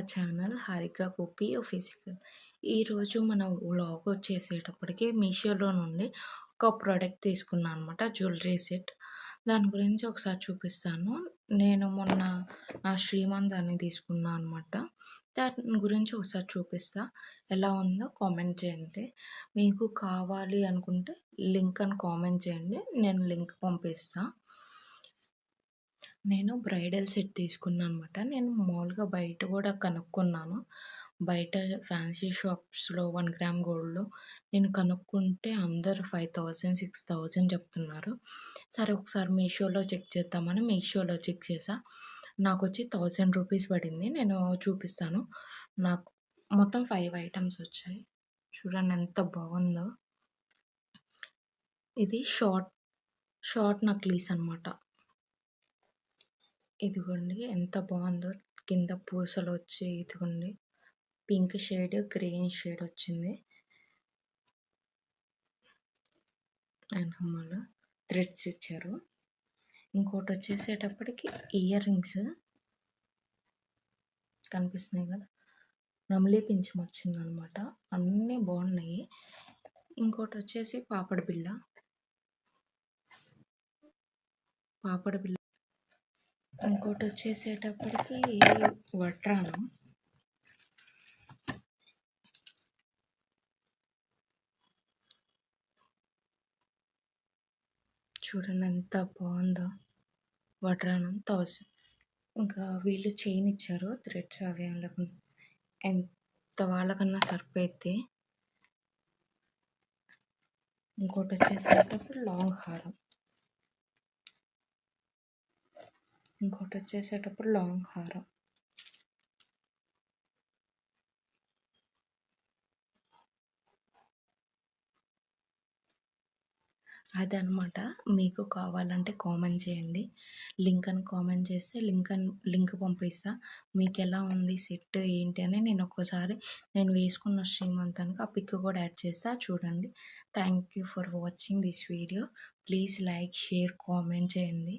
Our channel 'Harika Gopi physical'. ఈరోజు మన vlog వచ్చేసేటప్పటికి మీషోలో నుండి ఒక ప్రోడక్ట్ తీసుకున్నా అనమాట. Jewellery set. దాని గురించి ఒకసారి చూపిస్తాను. నేను మొన్న నా శ్రీమంతానికి తీసుకున్నా అనమాట. దాని గురించి ఒకసారి చూపిస్తా. ఎలా ఉందో కామెంట్ చేయండి. మీకు కావాలి అనుకుంటే లింక్ అని కామెంట్ చేయండి. నేను లింక్ పంపిస్తా. నేను బ్రైడల్ సెట్ తీసుకున్నా అనమాట. నేను మామూలుగా బయట కూడా కనుక్కున్నాను. బయట ఫ్యాన్సీ షాప్స్‌లో 1 గ్రామ్ గోల్డ్‌లో నేను కనుక్కుంటే అందరూ 5000, 6000 చెప్తున్నారు. సరే ఒకసారి మీషోలో చెక్ చేద్దామని మీషోలో చెక్ చేశా. నాకొచ్చి 1000 రూపీస్ పడింది. నేను చూపిస్తాను. నాకు మొత్తం 5 ఐటెమ్స్ వచ్చాయి. చూడండి ఎంత బాగుందో. ఇది షార్ట్ నక్లీస్ అనమాట. ఇదిగోండి ఎంత బాగుందో. కింద పూసలొచ్చి ఇదిగోండి పింక్ షేడ్, గ్రీన్ షేడ్ వచ్చింది. వెనకమాల థ్రెడ్స్ ఇచ్చారు. ఇంకోటి వచ్చేసేటప్పటికి ఇయర్ రింగ్స్ కనిపిస్తున్నాయి కదా, నమ్లీ పింఛం వచ్చిందనమాట. అన్నీ బాగున్నాయి. ఇంకోటి వచ్చేసి పాపడి బిళ్ళ. ఇంకోటి వచ్చేసేటప్పటికి వడ్రానం. చూడండి ఎంత బాగుందో. వడ్రానం 1000. ఇంకా వీళ్ళు చైన్ ఇచ్చారు. థ్రెడ్స్ అవి ఏం లేకుండా ఎంత వాళ్ళకన్నా సరిపోయిద్ది. ఇంకోటి వచ్చేసేటప్పుడు లాంగ్ హారం. అదనమాట. మీకు కావాలంటే కామెంట్ చేయండి. లింక్ అని కామెంట్ చేస్తే లింక్ పంపిస్తా. మీకెలా ఉంది సెట్ ఏంటి అని నేను వేసుకున్న శ్రీమంతానికి ఆ పిక్ కూడా యాడ్ చేస్తా చూడండి. Thank you for watching this video. Please like, share, comment చేయండి.